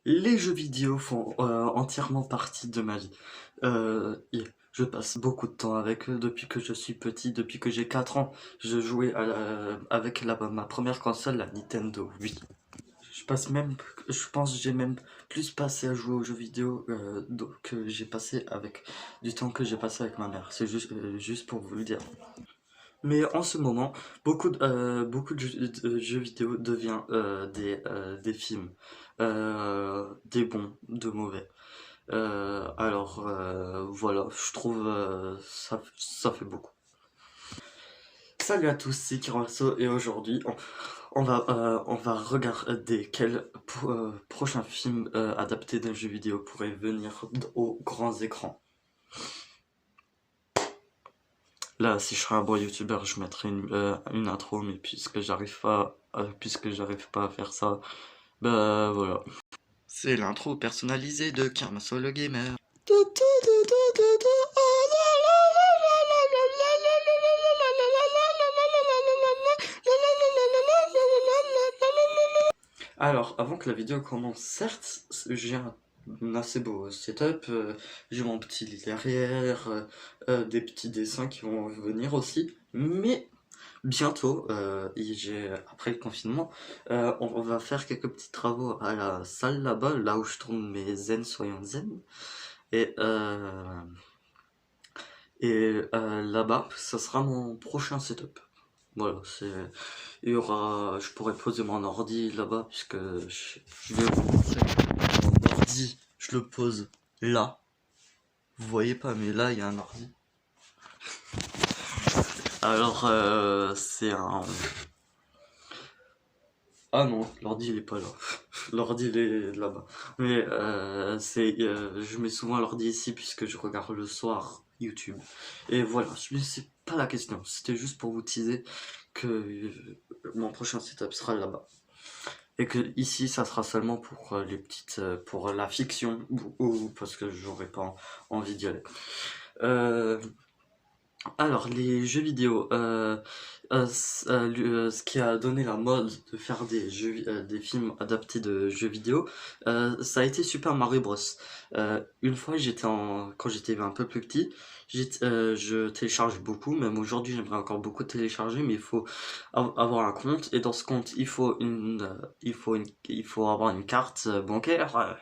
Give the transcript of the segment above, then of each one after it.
Les jeux vidéo font entièrement partie de ma vie. Je passe beaucoup de temps avec eux depuis que je suis petit, depuis que j'ai 4 ans. Je jouais avec ma première console, la Nintendo Wii. Je passe même, je pense que j'ai même plus passé à jouer aux jeux vidéo que j'ai passé avec du temps que j'ai passé avec ma mère. C'est juste pour vous le dire. Mais en ce moment, beaucoup de jeux vidéo devient des films. Des bons, de mauvais. Voilà, je trouve ça fait beaucoup. Salut à tous, c'est Kirasso et aujourd'hui on va regarder quel prochain film adapté d'un jeu vidéo pourrait venir aux grands écrans. Là, si je serais un bon youtubeur, je mettrais une intro, mais puisque j'arrive pas à faire ça, bah voilà. C'est l'intro personnalisée de Kirasso le gamer. Alors, avant que la vidéo commence, certes, j'ai un assez beau setup, j'ai mon petit lit derrière, des petits dessins qui vont venir aussi, mais bientôt, après le confinement, on va faire quelques petits travaux à la salle là-bas, là où je tourne mes zen soyons zen, et, euh, là-bas, ça sera mon prochain setup. Voilà, je pourrais poser mon ordi là-bas puisque je vais vous montrer. Mon ordi, je le pose là. Vous voyez pas, mais là il y a un ordi. Alors c'est un. Ah non, l'ordi il est pas là. L'ordi il est là-bas. Mais je mets souvent l'ordi ici puisque je regarde le soir YouTube. Et voilà, c'est pas la question. C'était juste pour vous teaser que mon prochain setup sera là-bas. Et que ici, ça sera seulement pour pour la fiction ou parce que j'aurais pas envie d'y aller. Euh, alors, les jeux vidéo, ce qui a donné la mode de faire des films adaptés de jeux vidéo, ça a été Super Mario Bros. Quand j'étais un peu plus petit, je télécharge beaucoup, même aujourd'hui j'aimerais encore beaucoup télécharger, mais il faut avoir un compte, et dans ce compte, il faut avoir une carte bancaire.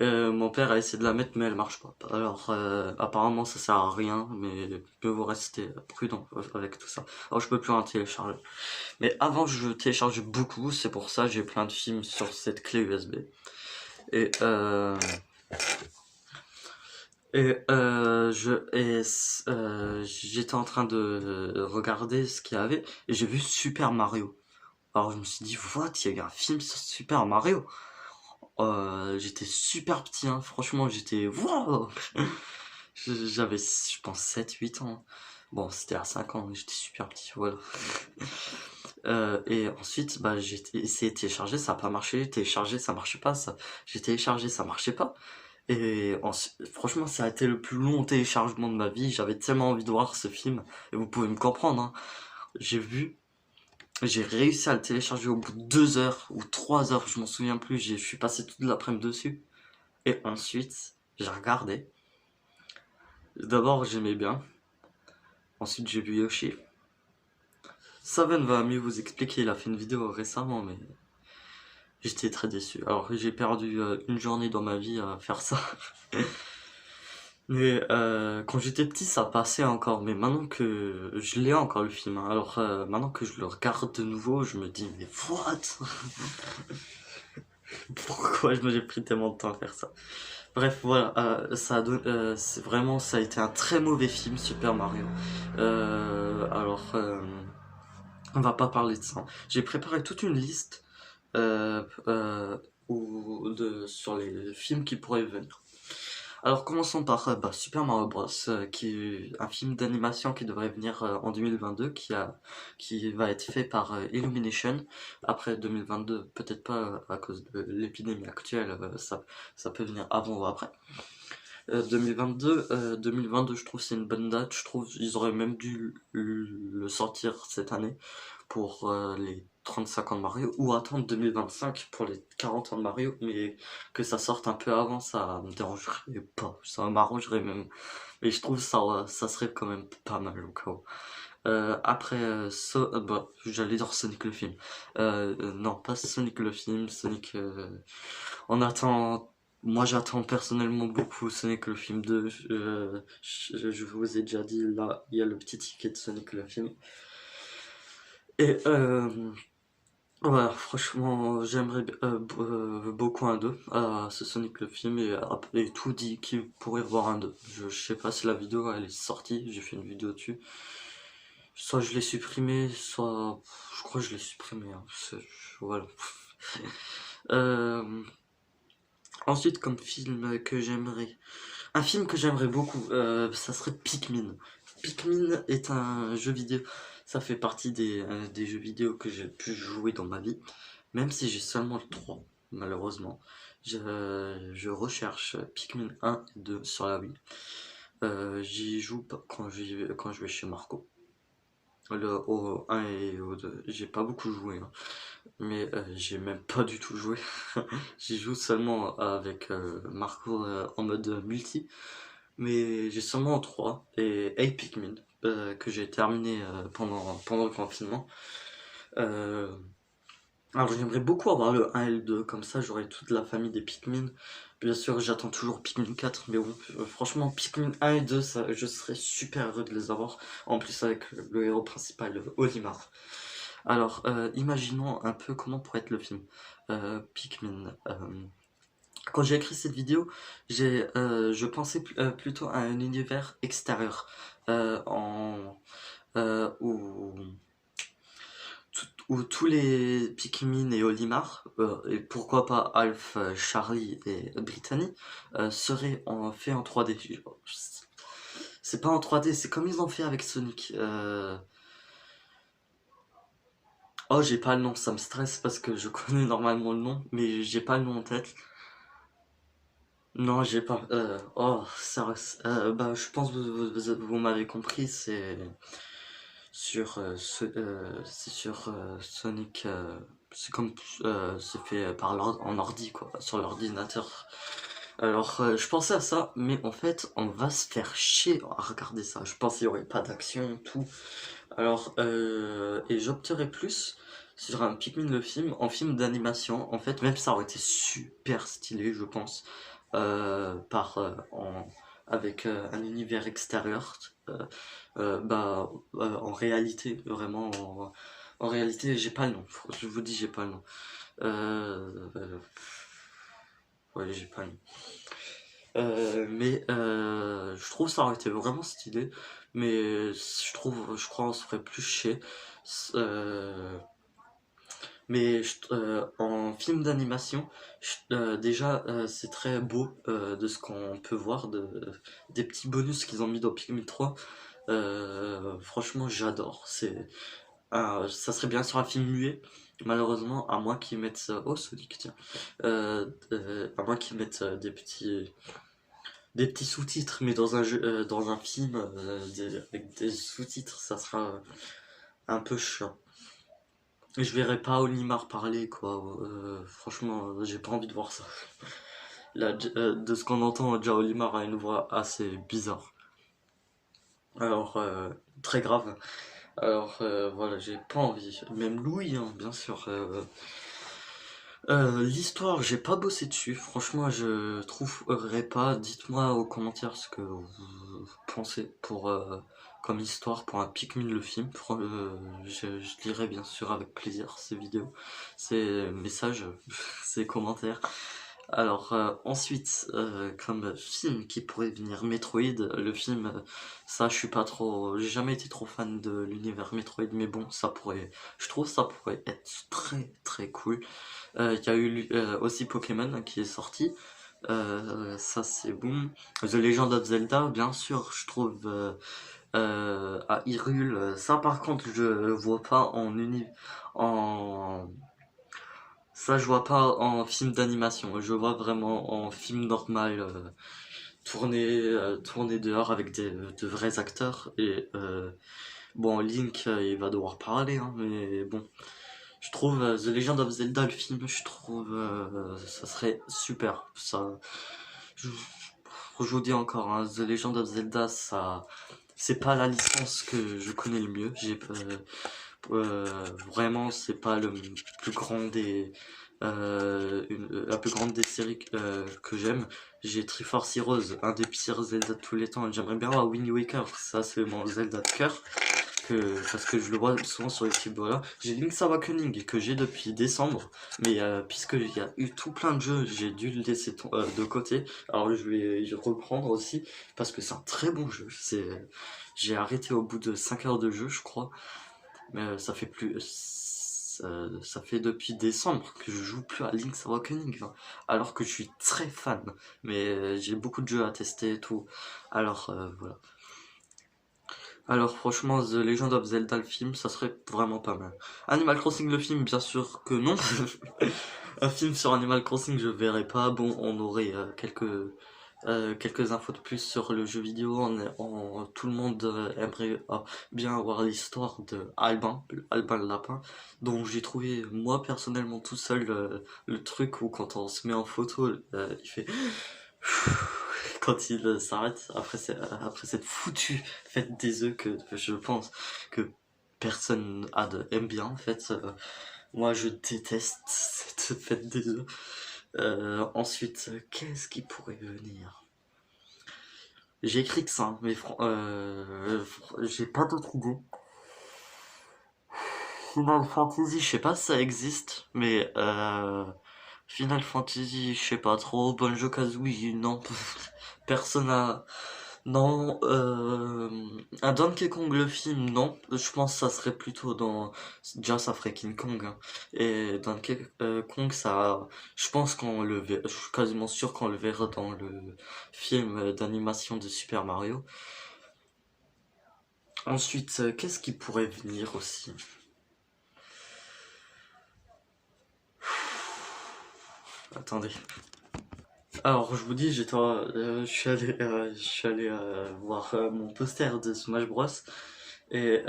Mon père a essayé de la mettre, mais elle marche pas. Alors, apparemment, ça sert à rien, mais mieux vaut rester prudent avec tout ça. Alors, je peux plus en télécharger. Mais avant, je téléchargeais beaucoup, c'est pour ça que j'ai plein de films sur cette clé USB. Et, euh, J'étais en train de regarder ce qu'il y avait, et j'ai vu Super Mario. Alors, je me suis dit, what, il y a eu un film sur Super Mario. J'étais super petit, hein. Franchement, j'étais wow. J'avais, je pense, 7 8 ans. Bon, c'était à 5 ans, mais j'étais super petit, voilà. Et ensuite, bah, j'ai essayé de télécharger, ça n'a pas marché. Télécharger, ça marchait pas. J'ai téléchargé, ça marchait pas. Franchement, ça a été le plus long téléchargement de ma vie. J'avais tellement envie de voir ce film. Et vous pouvez me comprendre, hein. J'ai vu, j'ai réussi à le télécharger au bout de 2 heures ou 3 heures, je m'en souviens plus. Je suis passé toute l'après-midi dessus. Et ensuite, j'ai regardé. D'abord, j'aimais bien. Ensuite, j'ai vu Yoshi. Saven va mieux vous expliquer, il a fait une vidéo récemment, mais j'étais très déçu. Alors, j'ai perdu une journée dans ma vie à faire ça. Mais quand j'étais petit, ça passait encore. Mais maintenant que je l'ai encore le film, hein. Alors maintenant que je le regarde de nouveau, je me dis, mais what? Pourquoi je me j'ai pris tellement de temps à faire ça? Bref, voilà, c'est vraiment, ça a été un très mauvais film, Super Mario. Alors, on va pas parler de ça. J'ai préparé toute une liste euh, euh, sur les films qui pourraient venir. Alors, commençons par Super Mario Bros, qui est un film d'animation qui devrait venir en 2022, qui va être fait par Illumination. Après 2022, peut-être pas à cause de l'épidémie actuelle, ça peut venir avant ou après. 2022, je trouve c'est une bonne date. Je trouve ils auraient même dû le sortir cette année pour les 35 ans de Mario, ou attendre 2025 pour les 40 ans de Mario, mais que ça sorte un peu avant, ça me dérangerait pas, ça m'arrangerait même. Mais je trouve ça serait quand même pas mal au cas où. Après, bah, j'allais dire Sonic le film. Non, pas Sonic le film, Sonic... on attend... Moi j'attends personnellement beaucoup Sonic le film 2. Je vous ai déjà dit, là, il y a le petit ticket de Sonic le film. Et voilà, franchement, j'aimerais beaucoup un 2 à ce Sonic le film et tout dit qu'il pourrait voir un 2. Je sais pas si la vidéo elle est sortie, j'ai fait une vidéo dessus. Soit je l'ai supprimé, soit je crois que je l'ai supprimé, hein. Voilà. Euh, Ensuite, comme film que j'aimerais, un film que j'aimerais beaucoup, ça serait Pikmin. Pikmin est un jeu vidéo. Ça fait partie des jeux vidéo que j'ai pu jouer dans ma vie, même si j'ai seulement le 3, malheureusement. Je recherche Pikmin 1 et 2 sur la Wii. J'y joue pas quand je vais chez Marco. Au 1 et au 2, j'ai pas beaucoup joué, hein. Mais j'ai même pas du tout joué. J'y joue seulement avec Marco en mode multi. Mais j'ai seulement en 3 et 8 Pikmin que j'ai terminé pendant le confinement. Euh, alors j'aimerais beaucoup avoir le 1 et le 2, comme ça j'aurai toute la famille des Pikmin. Bien sûr j'attends toujours Pikmin 4, mais bon, franchement Pikmin 1 et 2, ça, je serais super heureux de les avoir. En plus avec le héros principal, Olimar. Alors imaginons un peu comment pourrait être le film. Pikmin. Quand j'ai écrit cette vidéo, je pensais plutôt à un univers extérieur, euh, en, où, où tous les Pikmin et Olimar, et pourquoi pas Alph, Charlie et Brittany, seraient faits en 3D. C'est pas en 3D, c'est comme ils ont fait avec Sonic. Oh, j'ai pas le nom, ça me stresse parce que je connais normalement le nom, mais j'ai pas le nom en tête. Non, j'ai pas. Oh, ça, bah, je pense que vous m'avez compris, c'est sur Sonic. C'est comme c'est fait en ordi quoi, sur l'ordinateur. Alors, je pensais à ça, mais en fait, on va se faire chier à regarder ça. Je pensais qu'il y aurait pas d'action, tout. Alors, et j'opterais plus sur un Pikmin le film en film d'animation. En fait, même ça aurait été super stylé, je pense, avec un univers extérieur. Bah, en réalité, vraiment, en réalité, j'ai pas le nom. Je vous dis, j'ai pas le nom. Ouais, j'ai pas le nom. Mais je trouve ça aurait été vraiment stylé, mais je crois on se ferait plus chier. Euh, mais en film d'animation, déjà c'est très beau de ce qu'on peut voir, des petits bonus qu'ils ont mis dans Pikmin 3. Franchement, j'adore. Ça serait bien sur un film muet, malheureusement, à moins qu'ils mettent. Oh, Sonic, tiens. À moins qu'ils mettent des petits sous-titres, mais dans un film avec des sous-titres, ça sera un peu chiant. Et je verrai pas Olimar parler, quoi. Franchement, j'ai pas envie de voir ça. Là, de ce qu'on entend, déjà Olimar a une voix assez bizarre. Alors, très grave. Alors, voilà, j'ai pas envie. Même Louis, hein, bien sûr. L'histoire, j'ai pas bossé dessus. Franchement, je trouverai pas. Dites-moi aux commentaires ce que vous pensez comme histoire pour un Pikmin le film. Je lirai bien sûr avec plaisir ces vidéos, ces messages, ces commentaires. Alors ensuite, comme film qui pourrait venir, Metroid, le film, ça je suis pas trop, j'ai jamais été trop fan de l'univers Metroid, mais bon, je trouve ça pourrait être très très cool. Il y a eu aussi Pokémon hein, qui est sorti. Ça c'est boom. The Legend of Zelda, bien sûr, je trouve à Hyrule. Ça par contre, je le vois pas en ça je vois pas en film d'animation. Je vois vraiment en film normal, tourné dehors avec de vrais acteurs. Et bon, Link, il va devoir parler, hein, mais bon. Je trouve The Legend of Zelda, le film, je trouve ça serait super. Ça, je, je vous dis encore, hein, The Legend of Zelda, ça, c'est pas la licence que je connais le mieux. Vraiment, c'est pas le plus grand des, la plus grande des séries que j'aime. J'ai Triforce Heroes, un des pires Zelda de tous les temps. J'aimerais bien avoir Wind Waker, ça c'est mon Zelda de cœur. Parce que je le vois souvent sur les clips, voilà. J'ai Link's Awakening que j'ai depuis décembre, mais puisqu'il y a eu tout plein de jeux, j'ai dû le laisser de côté. Alors je vais reprendre aussi, parce que c'est un très bon jeu. J'ai arrêté au bout de 5 heures de jeu, je crois. Mais ça fait depuis décembre que je joue plus à Link's Awakening, hein, alors que je suis très fan. Mais j'ai beaucoup de jeux à tester et tout. Alors voilà. Alors franchement, The Legend of Zelda le film, ça serait vraiment pas mal. Animal Crossing le film, bien sûr que non. Un film sur Animal Crossing, je verrais pas. Bon, on aurait quelques infos de plus sur le jeu vidéo. Tout le monde aimerait bien avoir l'histoire de Albin le lapin, dont j'ai trouvé moi personnellement tout seul le truc où quand on se met en photo, il fait quand il s'arrête après cette foutue fête des œufs que je pense que personne aime bien en fait. Moi je déteste cette fête des œufs. Ensuite, qu'est-ce qui pourrait venir? J'ai écrit que ça, hein, mais j'ai pas d'autres idées. Final Fantasy, je sais pas si ça existe, mais Final Fantasy, je sais pas trop. Banjo-Kazooie, non. Persona, non. Un Donkey Kong le film, non. Je pense que ça serait plutôt dans. Déjà, ça ferait King Kong, hein. Et Donkey Kong, ça. Je pense qu'on le verra. Je suis quasiment sûr qu'on le verra dans le film d'animation de Super Mario. Ensuite, qu'est-ce qui pourrait venir aussi? Attendez. Alors, je vous dis, je suis allé voir mon poster de Smash Bros. Et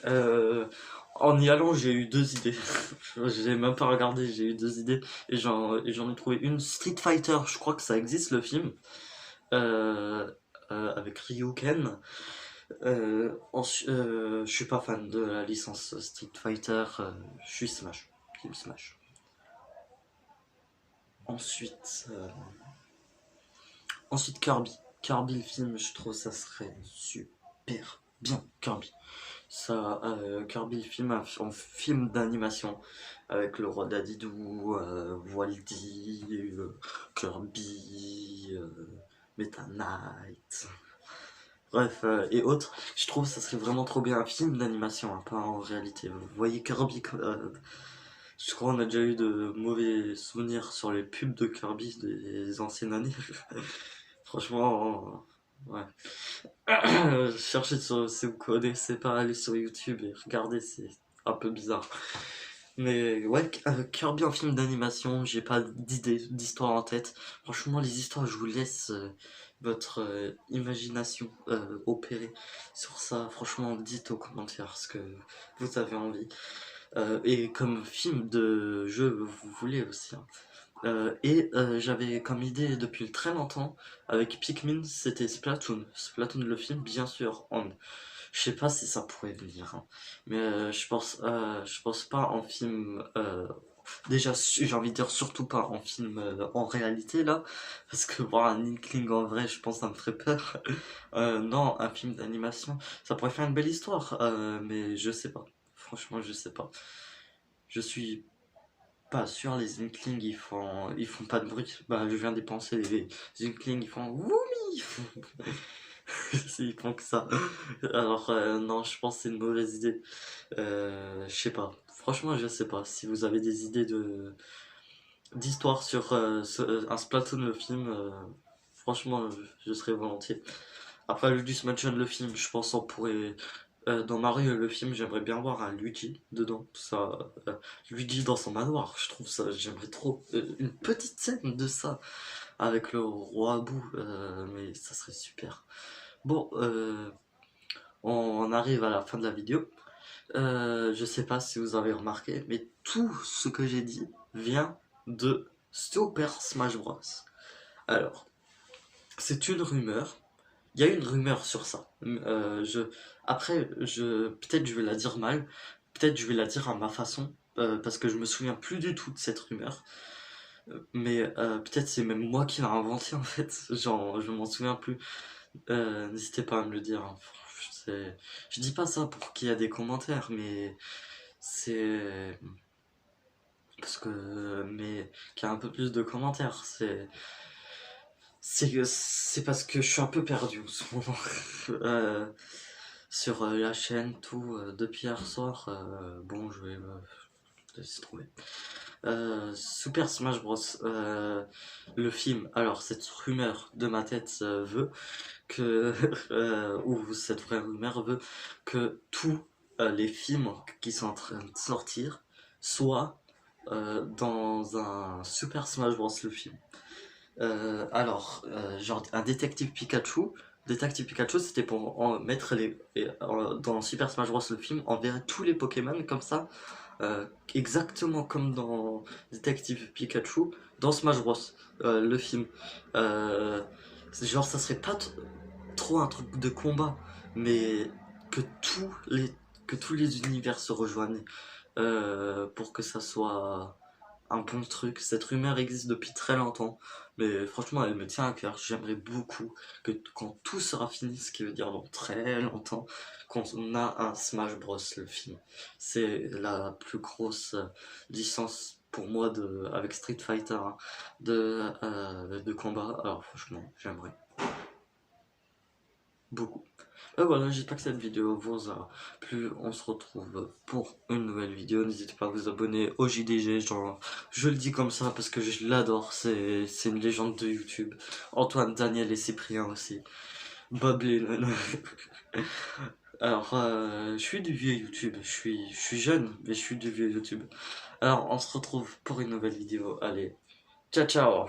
euh, en y allant, j'ai eu deux idées. J'ai même pas regardé, j'ai eu deux idées. Et j'en ai trouvé une. Street Fighter, je crois que ça existe le film. euh, avec Ryuken. Je suis pas fan de la licence Street Fighter. Je suis Smash. Team Smash. Ensuite, ensuite Kirby. Kirby le film, je trouve ça serait super bien. Kirby. Kirby le film, un film d'animation avec le roi Dadidou, Waldy, Kirby, Meta Knight. Bref, et autres, je trouve ça serait vraiment trop bien un film d'animation, hein, pas en réalité. Vous voyez Kirby, je crois qu'on a déjà eu de mauvais souvenirs sur les pubs de Kirby des anciennes années. Franchement, ouais. Cherchez si vous connaissez pas, allez sur YouTube et regardez, c'est un peu bizarre. Mais ouais, Kirby en film d'animation, j'ai pas d'histoire en tête. Franchement, les histoires, je vous laisse votre imagination opérer sur ça. Franchement, dites aux commentaires ce que vous avez envie. Et comme film de jeu, vous voulez aussi, hein. J'avais comme idée depuis très longtemps, avec Pikmin, c'était Splatoon. Splatoon le film, bien sûr. Je sais pas si ça pourrait venir, hein. Mais je pense pas en film. Déjà, j'ai envie de dire surtout pas en film en réalité là, parce que voir un Inkling en vrai, je pense que ça me ferait peur. Non, un film d'animation, ça pourrait faire une belle histoire, mais je sais pas. Franchement, je sais pas. Je suis pas sûr, les Inklings ils font pas de bruit. Bah, je viens d'y penser, les Inklings ils font Woumi! Ils font que ça. Alors, non, je pense que c'est une mauvaise idée. Je sais pas. Franchement, je sais pas. Si vous avez des idées d'histoire sur un Splatoon le film, franchement, je serais volontiers. Après, Luigi's Mansion le film, je pense qu'on pourrait. Dans Mario le film, j'aimerais bien voir un Luigi dedans. Ça, Luigi dans son manoir, je trouve ça, j'aimerais trop. Une petite scène de ça avec le roi Boo, mais ça serait super. Bon, on arrive à la fin de la vidéo. Je sais pas si vous avez remarqué, mais tout ce que j'ai dit vient de Super Smash Bros. Alors, c'est une rumeur. Il y a une rumeur sur ça. Après, peut-être je vais la dire mal, peut-être je vais la dire à ma façon, parce que je me souviens plus du tout de cette rumeur. Mais peut-être c'est même moi qui l'ai inventé en fait. Genre, je m'en souviens plus. N'hésitez pas à me le dire, hein. Je dis pas ça pour qu'il y ait des commentaires, mais c'est parce que mais qu'il y a un peu plus de commentaires. C'est parce que je suis un peu perdu en ce moment. Euh, sur la chaîne, tout, depuis hier soir. Bon, je vais laisser trouver. Super Smash Bros. Le film. Alors, cette rumeur de ma tête veut que, ou cette vraie rumeur veut que tous les films qui sont en train de sortir soient dans un Super Smash Bros. Le film. Genre un détective Pikachu. Détective Pikachu, c'était pour mettre dans Super Smash Bros. Le film, on verrait tous les Pokémon comme ça, exactement comme dans Détective Pikachu, dans Smash Bros. Le film. Euh, genre, ça serait pas trop un truc de combat, mais que tous les univers se rejoignent pour que ça soit un bon truc. Cette rumeur existe depuis très longtemps, mais franchement, elle me tient à cœur. J'aimerais beaucoup que quand tout sera fini, ce qui veut dire dans très longtemps, qu'on a un Smash Bros. Le film. C'est la plus grosse licence pour moi avec Street Fighter, hein, de combat. Alors franchement, j'aimerais beaucoup. Voilà, j'espère que cette vidéo vous a plu. On se retrouve pour une nouvelle vidéo. N'hésitez pas à vous abonner au JDG. Genre, je le dis comme ça parce que je l'adore. C'est une légende de YouTube. Antoine, Daniel et Cyprien aussi. Bob Lennon. Alors, je suis du vieux YouTube. Je suis jeune, mais je suis du vieux YouTube. Alors, on se retrouve pour une nouvelle vidéo. Allez, ciao ciao!